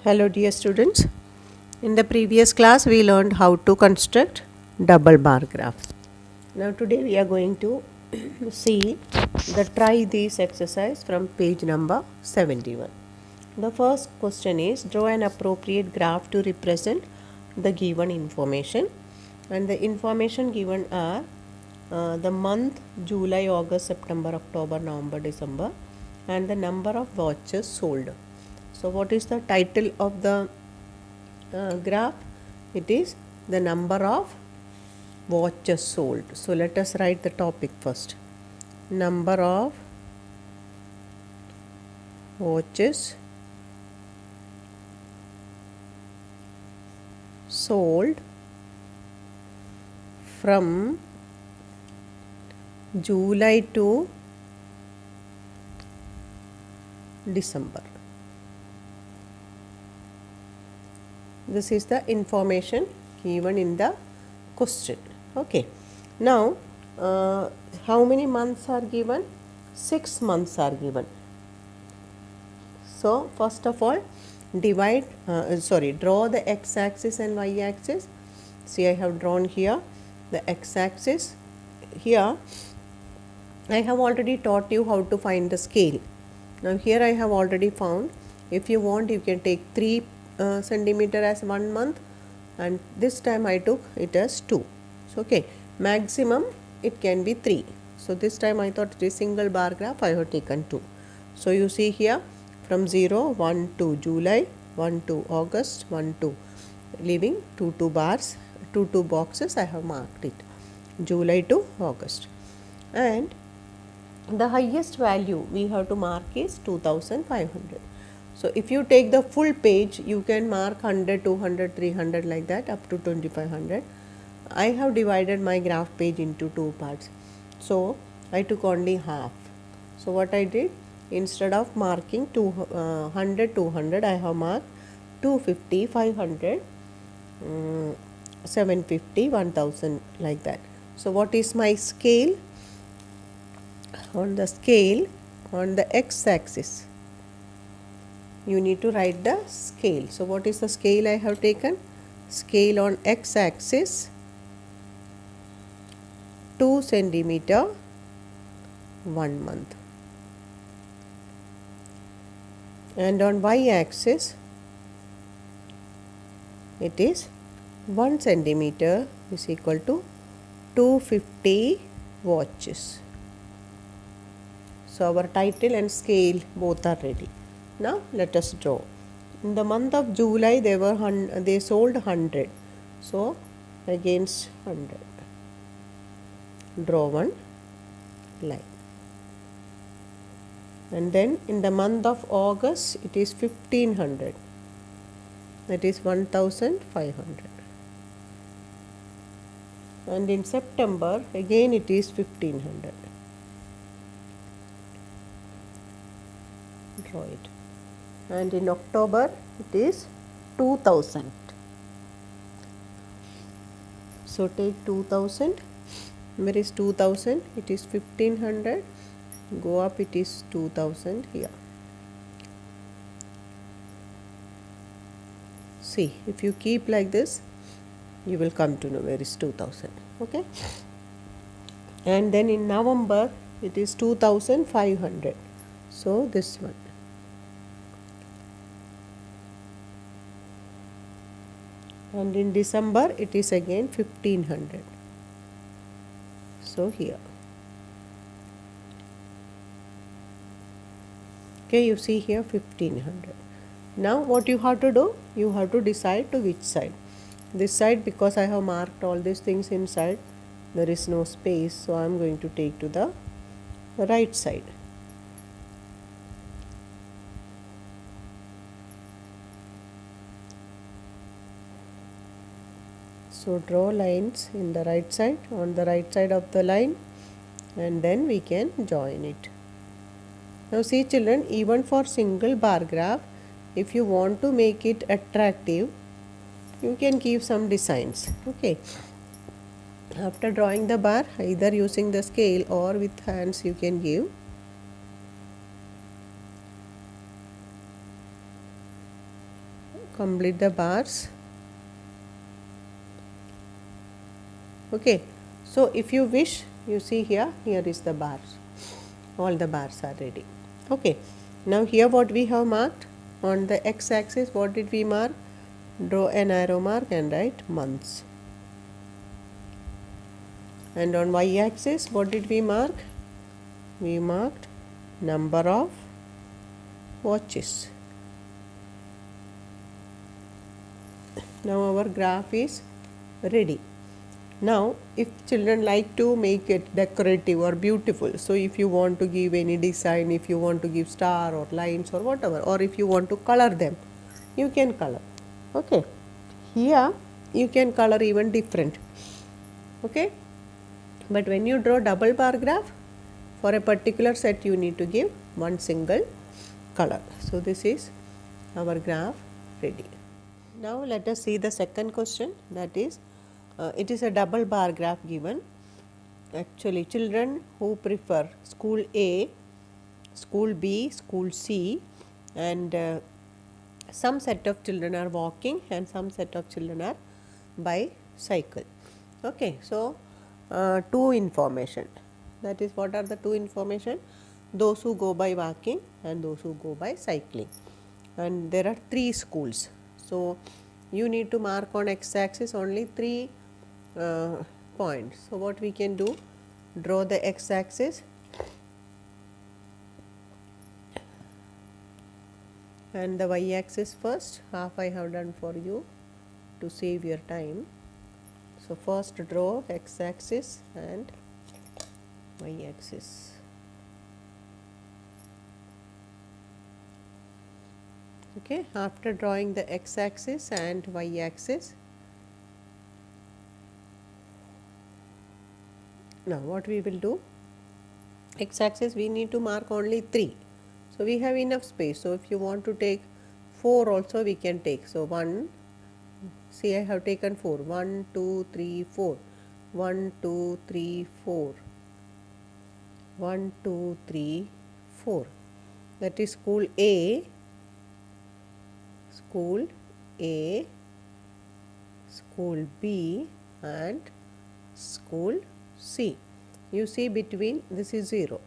Hello dear students. In the previous class we learned how to construct double bar graph. Now today we are going to see the try this exercise from page number 71. The first question is draw an appropriate graph to represent the given information, and the information given are the month July, August, September, October, November, December, and the number of watches sold. So what is the title of the graph? It is the number of watches sold. So let us write the topic first. Number of watches sold from July to December. This is the information given in the question. Okay. Now, how many months are given? 6 months are given. So, first of all, draw the x-axis and y-axis. See, I have drawn here the x-axis. Here, I have already taught you how to find the scale. Now, here I have already found. If you want, you can take 3 centimeter as 1 month, and this time I took it as 2. So, okay, maximum it can be 3. So, this time I thought it is single bar graph, I have taken 2. So, you see here from 0, 1 to July, 1 to August, 1 to leaving 2 bars, 2 boxes I have marked it, July to August. And the highest value we have to mark is 2500. So, if you take the full page, you can mark 100, 200, 300 like that up to 2500. I have divided my graph page into 2 parts. So, I took only half. So, what I did, instead of marking 100, 200, I have marked 250, 500, 750, 1000 like that. So, what is my scale? On the scale, on the x-axis, you need to write the scale. So, what is the scale I have taken? Scale on x-axis 2 centimeter 1 month, and on y-axis it is 1 centimeter is equal to 250 watches. So, our title and scale both are ready. Now, let us draw. In the month of July, they sold 100. So, against 100, draw one line. And then in the month of August, it is 1500. That is 1500. And in September, again it is 1500. Draw it. And in October it is 2000. So, take 2000. Where is 2000? It is 1500. Go up, it is 2000 here. See, if you keep like this, you will come to know where is 2000. Okay. And then in November it is 2500. So, this one. And in December it is again 1500. So, here. Okay, you see here 1500. Now, what you have to do? You have to decide to which side. This side, because I have marked all these things inside, there is no space. So, I am going to take to the right side. So, draw lines in the right side, on the right side of the line, and then we can join it. Now, see children, even for single bar graph, if you want to make it attractive, you can give some designs. Okay. After drawing the bar, either using the scale or with hands, you can give. complete the bars. Okay, so if you wish, you see here is the bars, all the bars are ready. Okay, now here what we have marked on the x axis, what did we mark? Draw an arrow mark and write months. And on y axis what did we mark? We marked number of watches. Now our graph is ready. Now if children like to make it decorative or beautiful, so if you want to give any design, if you want to give star or lines or whatever, or if you want to color them, you can color. Okay, here you can color even different. Okay, but when you draw double bar graph, for a particular set you need to give one single color. So this is our graph ready. Now let us see the second question, that is it is a double bar graph given. Actually children who prefer school A, school B, school C, and some set of children are walking and some set of children are by cycle. Okay, so two information, that is what are the two information? Those who go by walking and those who go by cycling, and there are three schools. So you need to mark on x axis only three points. So what we can do, draw the x axis and the y axis first. Half I have done for you to save your time. So first draw x axis and y axis. Okay, after drawing the x axis and y axis, now what we will do, x axis we need to mark only 3. So we have enough space. So if you want to take 4 also we can take. So 1, see I have taken 4, 1, 2, 3, 4, 1, 2, 3, 4, 1, 2, 3, 4. That is school A, school A, school B and school C. You see between this is 0.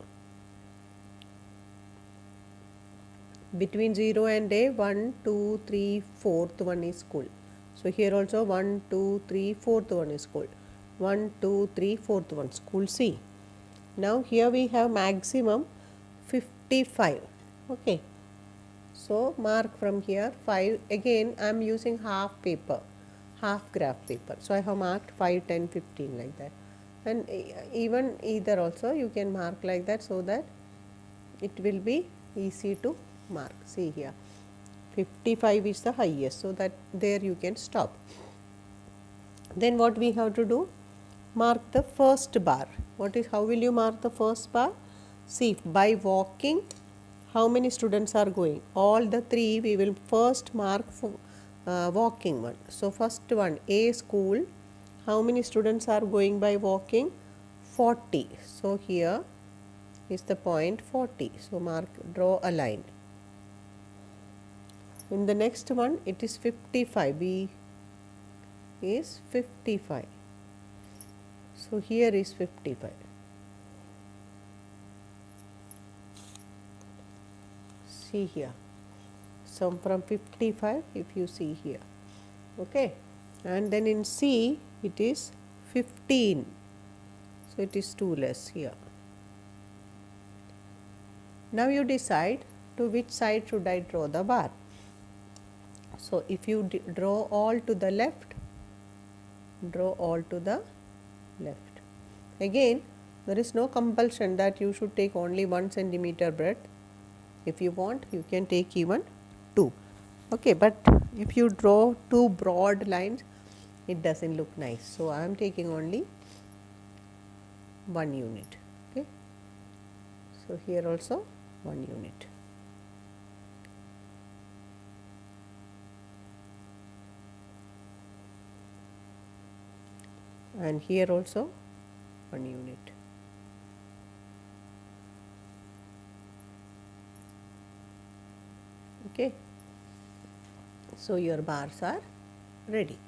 Between 0 and A, 1, 2, 3, 4th one is school. So here also 1, 2, 3, 4th one is school. 1, 2, 3, 4th one, school C. Now here we have maximum 55. Okay. So mark from here 5. Again I am using half paper, half graph paper. So I have marked 5, 10, 15 like that. And even either also you can mark like that, so that it will be easy to mark. See here 55 is the highest, so that there you can stop. Then what we have to do, mark the first bar. How will you mark the first bar? See, by walking how many students are going? All the 3 we will first mark for walking one. So first one, A school, how many students are going by walking? 40. So here is the point 40. So mark, draw a line. In the next one it is 55. B is 55. So here is 55. See here. So from 55 if you see here. Okay. And then in C it is 15. So it is 2 less here. Now you decide to which side should I draw the bar. So if you draw all to the left, draw all to the left. Again there is no compulsion that you should take only 1 centimeter breadth. If you want you can take even 2. Okay, but if you draw too broad lines it doesn't look nice. So I am taking only 1 unit. Okay, so here also 1 unit. And here also 1 unit. Okay, So your bars are ready.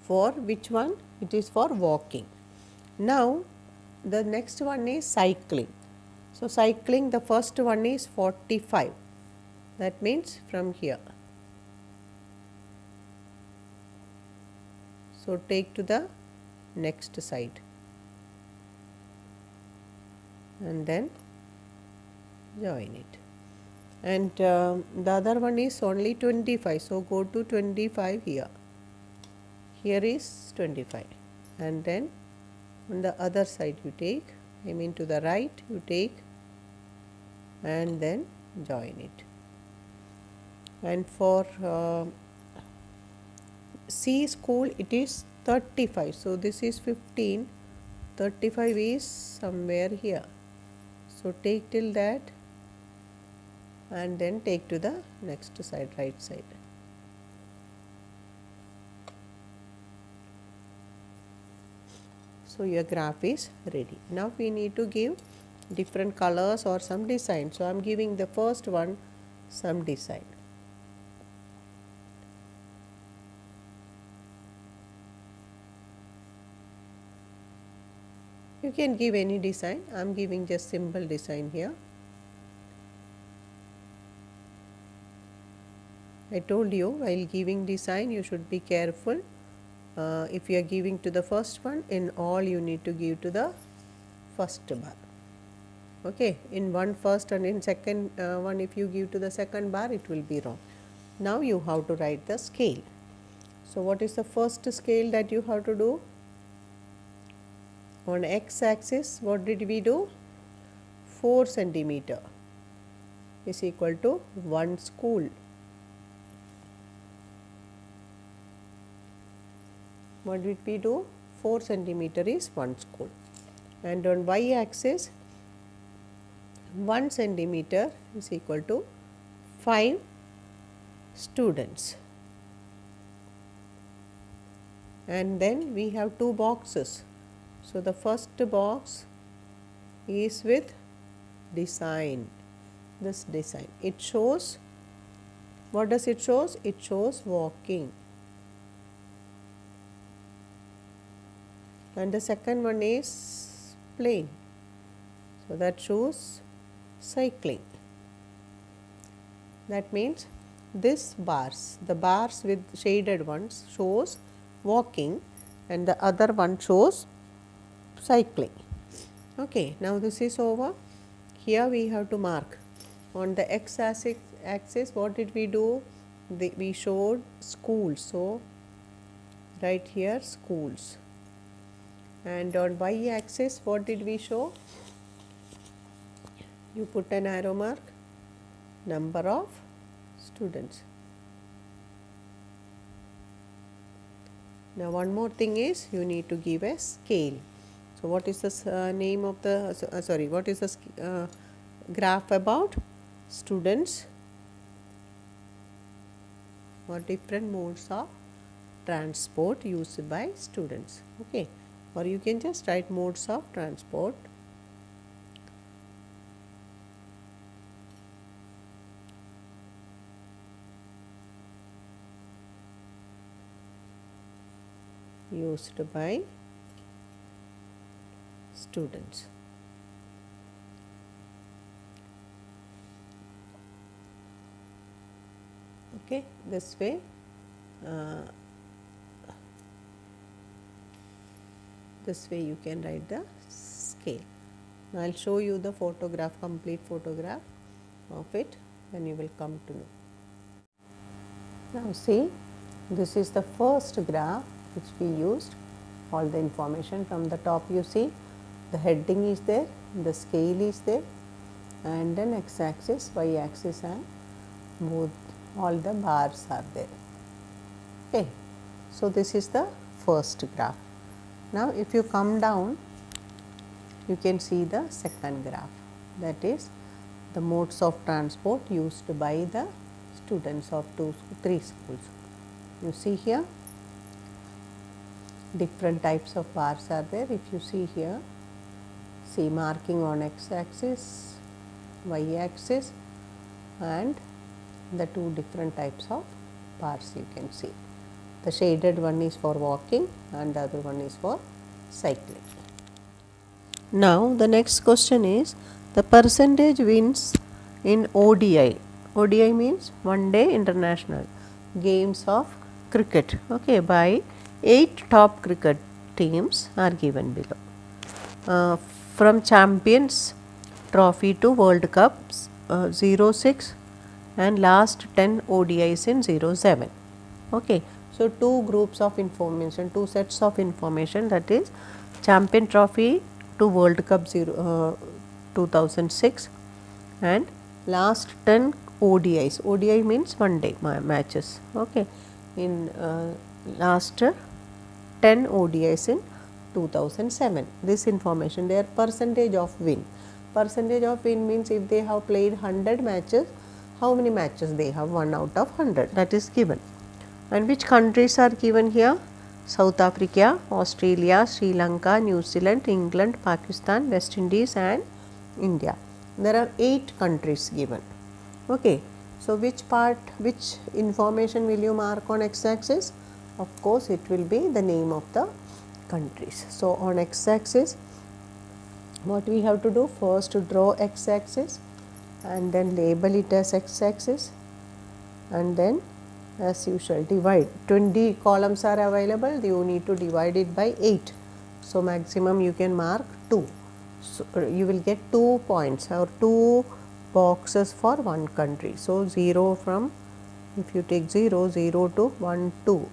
For which one? It is for walking. Now the next one is cycling. So cycling, the first one is 45. That means from here. So take to the next side and then join it. And the other one is only 25. So go to 25 here. Here is 25. And then on the other side you take, I mean to the right you take and then join it. And for C school it is 35. So this is 15. 35 is somewhere here. So take till that and then take to the next side, right side. So your graph is ready. Now we need to give different colors or some design. So I am giving the first one some design. You can give any design. I am giving just simple design here. I told you while giving design you should be careful. If you are giving to the first one, in all you need to give to the first bar. Okay, in one first and in second one if you give to the second bar it will be wrong. Now you have to write the scale. So what is the first scale that you have to do? On x axis what did we do? 4 centimeter is equal to 1 school. What did we do? 4 centimeter is 1 school. And on y axis 1 centimeter is equal to 5 students. And then we have two boxes. So the first box is with design. This design. It shows, what does it shows? It shows walking. And the second one is plain. So that shows cycling. That means this bars, the bars with shaded ones shows walking and the other one shows cycling. Okay, now this is over. Here we have to mark. On the x axis what did we do? We showed schools. So right here schools. And on y axis what did we show? You put an arrow mark, number of students. Now one more thing is you need to give a scale. So what is the name of the what is the graph about? Students or different modes of transport used by students. Okay, or you can just write modes of transport. Used by students. Okay, this way you can write the scale. Now I will show you the photograph, complete photograph of it, then you will come to know. Now see, this is the first graph which we used. All the information from the top you see, the heading is there, the scale is there, and then x axis, y axis, and both all the bars are there. Okay, so this is the first graph. Now if you come down, you can see the second graph, that is the modes of transport used by the students of 3 schools. You see here different types of bars are there. If you see here, see marking on x axis, y axis, and the two different types of bars you can see. The shaded one is for walking and the other one is for cycling. Now the next question is the percentage wins in ODI. ODI means one day international games of cricket. Okay, by 8 top cricket teams are given below. From Champions Trophy to World Cups 06 and last 10 ODIs in 07. Okay, so two groups of information, two sets of information, that is Champion Trophy to World Cup 2006 and last 10 ODIs. ODI means one day matches. Okay, in last 10 ODIs in 2007. This information, their percentage of win. Percentage of win means if they have played 100 matches, how many matches they have won out of 100, that is given. And which countries are given here? South Africa, Australia, Sri Lanka, New Zealand, England, Pakistan, West Indies and India. There are 8 countries given. Okay. So, which information will you mark on x-axis? Of course, it will be the name of the countries. So, on x-axis, what we have to do? First to draw x-axis and then label it as x-axis and then as usual divide. 20 columns are available, you need to divide it by 8. So, maximum you can mark 2. So, you will get 2 points or 2 boxes for one country. So, 0 from, if you take 0, 0 to 1, 2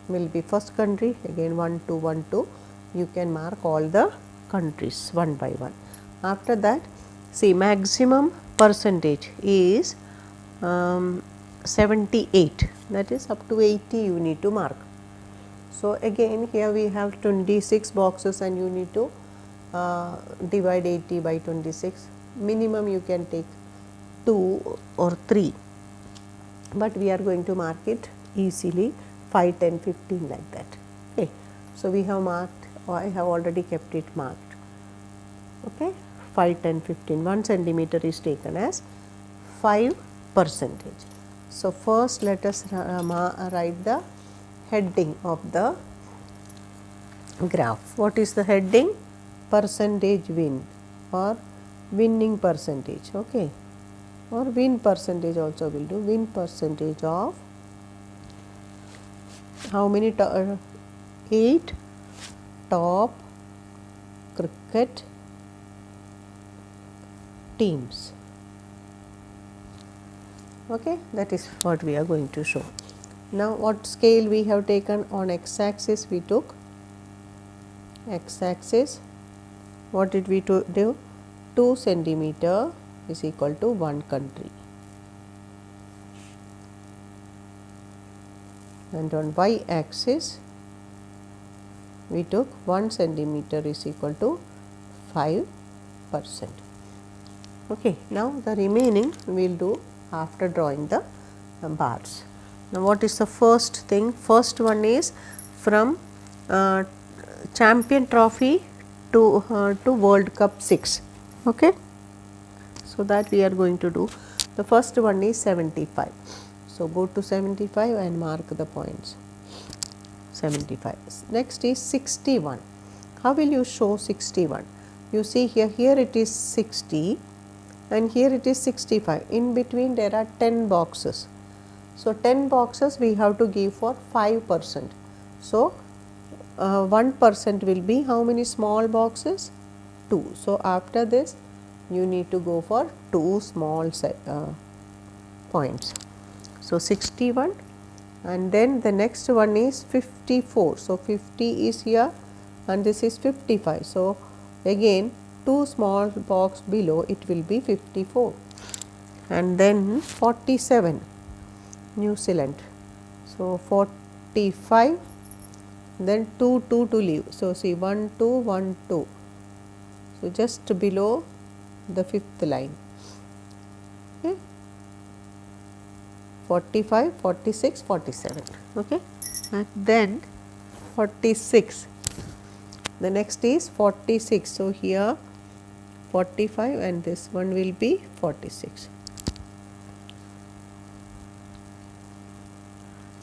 will be first country, again 1, 2, 1, 2, you can mark all the countries one by one. After that, see, maximum percentage is 78, that is up to 80 you need to mark. So, again here we have 26 boxes and you need to divide 80 by 26. Minimum you can take 2 or 3, but we are going to mark it easily 5, 10, 15 like that. Okay. So, we have marked, or I have already kept it marked. Okay. 5, 10, 15, 1 centimeter is taken as 5%. So, first let us write the heading of the graph. What is the heading? Percentage win or winning percentage. Okay. Or win percentage also will do. Win percentage of how many? 8 top cricket teams. Okay, that is what we are going to show. Now, what scale we have taken? On x-axis we took x-axis. What did we do? 2 centimeter is equal to 1 country. And on y-axis we took 1 centimeter is equal to 5%. Okay. Now, the remaining we will do after drawing the bars. Now, what is the first thing? First one is from Champion Trophy to World Cup 6. Okay. So, that we are going to do. The first one is 75. So, go to 75 and mark the points. 75. Next is 61. How will you show 61? You see here it is 60 and here it is 65. In between there are 10 boxes. So, 10 boxes we have to give for 5%. So, 1% will be how many small boxes? 2. So, after this you need to go for 2 small points. So, 61 and then the next one is 54. So, 50 is here and this is 55. So, again 2 small box below it will be 54 and then 47 New Zealand. So, 45 then 2 to leave. So, see 1 2 1 2. So, just below the 5th line. Okay. 45, 46, 47. Okay. And then 46. The next is 46. So, here 45 and this one will be 46.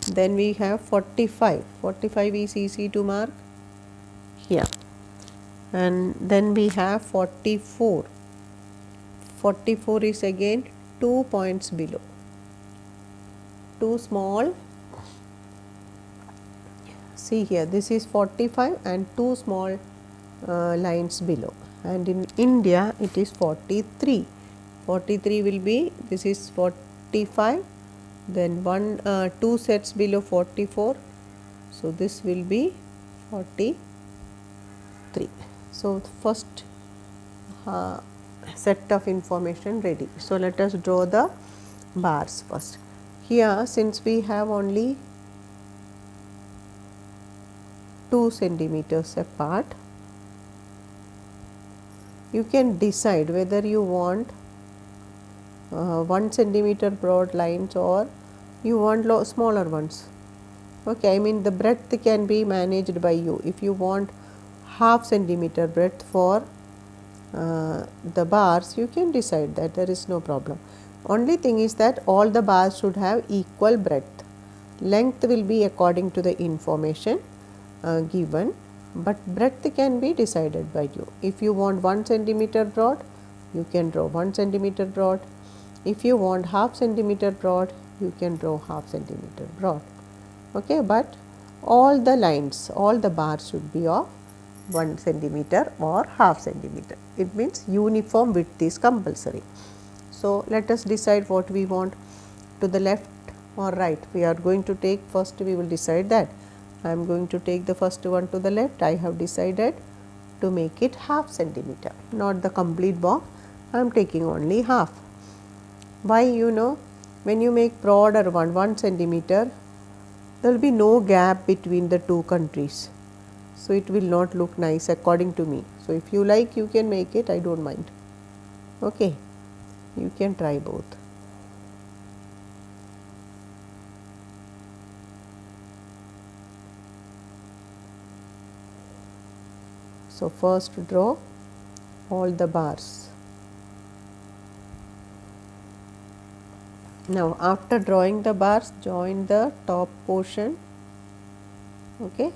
Then we have 45. 45 is easy to mark here. And then we have 44. 44 is again 2 points below. 2 small. See here, this is 45 and 2 small lines below. And in India it is 43. 43 will be, this is 45, then 2 sets below 44. So this will be 43. So first set of information ready. So let us draw the bars first. Here, since we have only 2 centimeters apart, you can decide whether you want 1 centimeter broad lines or you want smaller ones. Okay, I mean the breadth can be managed by you. If you want half centimeter breadth for the bars, you can decide that, there is no problem. Only thing is that all the bars should have equal breadth. Length will be according to the information given, but breadth can be decided by you. If you want 1 centimeter broad, you can draw 1 centimeter broad. If you want half centimeter broad, you can draw half centimeter broad. Okay, but all the lines, all the bars should be of 1 centimeter or half centimeter. It means uniform width is compulsory. So let us decide what we want, to the left or right. We are going to take, first we will decide that. I am going to take the first one to the left. I have decided to make it half centimeter, not the complete box. I am taking only half. Why? You know, when you make broader 1 centimeter, there will be no gap between the two countries. So it will not look nice according to me. So if you like, you can make it, I don't mind. Okay, you can try both. So first draw all the bars. Now after drawing the bars, join the top portion. Okay.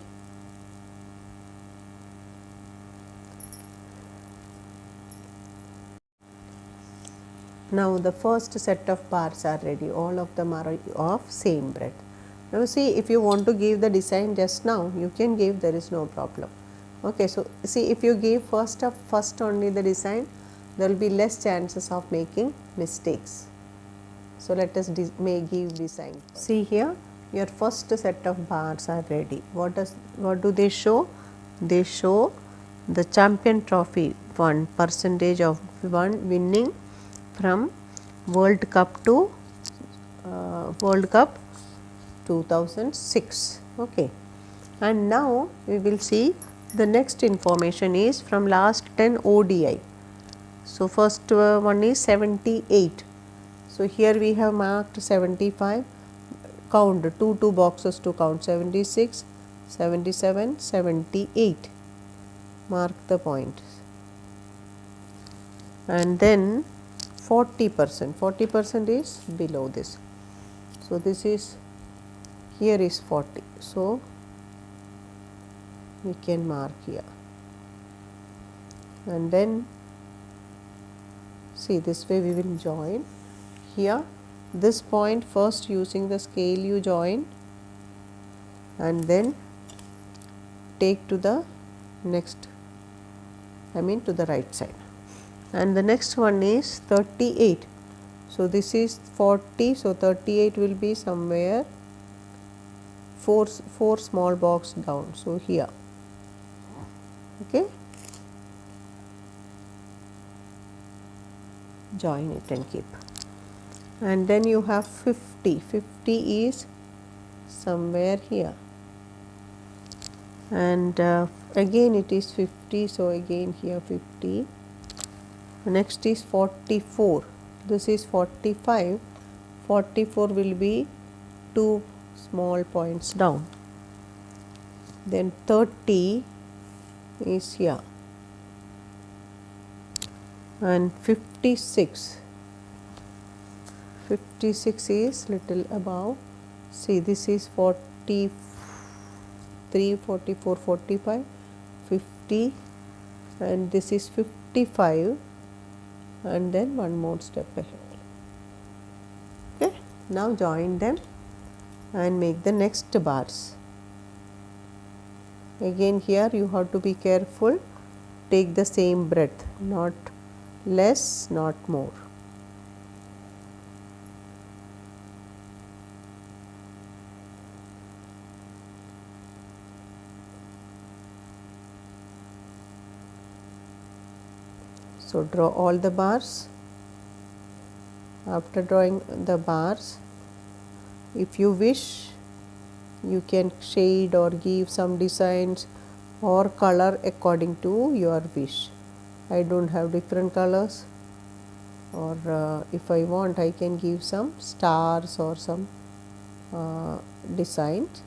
Now the first set of bars are ready. All of them are of same breadth. Now see, if you want to give the design just now, you can give, there is no problem. Okay, so see, if you give first only the design, there will be less chances of making mistakes. So let us give design. See here, your first set of bars are ready. What do they show? They show the champion trophy, 1% of winning from World Cup to World Cup 2006. Okay, and now we will see the next information is from last 10 ODI. So first one is 78. So here we have marked 75. Count two boxes to count, 76, 77, 78. Mark the points. And then 40%. 40% is below this. So this is, here is 40. So we can mark here. And then see, this way we will join. Here this point, first using the scale you join and then take to the next, I mean to the right side. And the next one is 38. So this is 40, so 38 will be somewhere four small box down. So here, okay, join it and keep. And then you have 50. 50 is somewhere here, and again it is 50. So again here 50. Next is 44. This is 45. 44 will be 2 small points down. Then 30 is here, and 56. 56 is little above See, this is 43, 44, 45, 50, and this is 55, and then one more step ahead. Okay. Now join them and make the next bars. Again here you have to be careful, take the same breadth, not less, not more. So draw all the bars. After drawing the bars, if you wish, you can shade or give some designs or color according to your wish. I don't have different colors, or if I want, I can give some stars or some designs.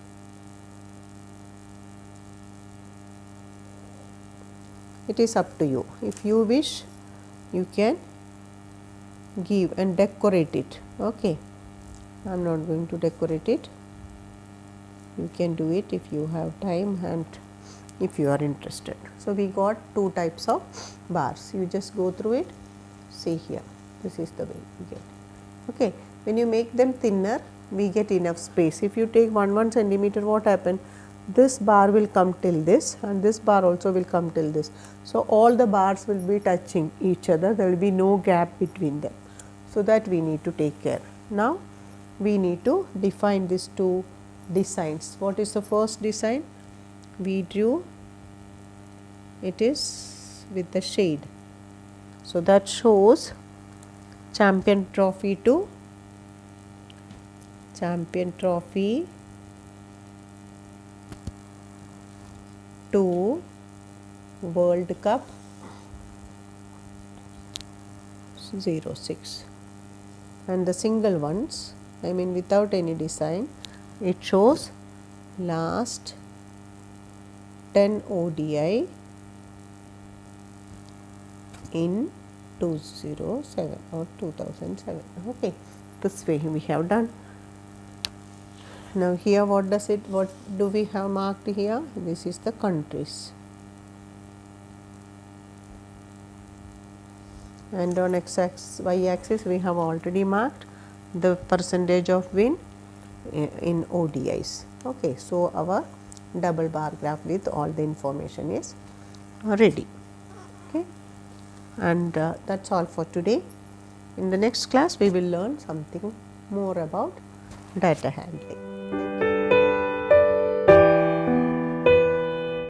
It is up to you. If you wish, you can give and decorate it. Okay, I am not going to decorate it. You can do it if you have time and if you are interested. So we got two types of bars. You just go through it. See here, this is the way we get. Okay, when you make them thinner, we get enough space. If you take 1 centimeter, what happen? This bar will come till this, and this bar also will come till this. So all the bars will be touching each other. There will be no gap between them. So that we need to take care. Now we need to define these two designs. What is the first design? We drew, it is with the shade. So that shows champion trophy to champion trophy to World Cup 06, and the single ones, I mean without any design, it shows last 10 ODI in 2007 or 2007. Okay, this way we have done. Now here what do we have marked here? This is the countries, and on x-axis, y-axis we have already marked the percentage of win in ODIs. Okay, so our double bar graph with all the information is ready. Okay, and that's all for today. In the next class we will learn something more about data handling.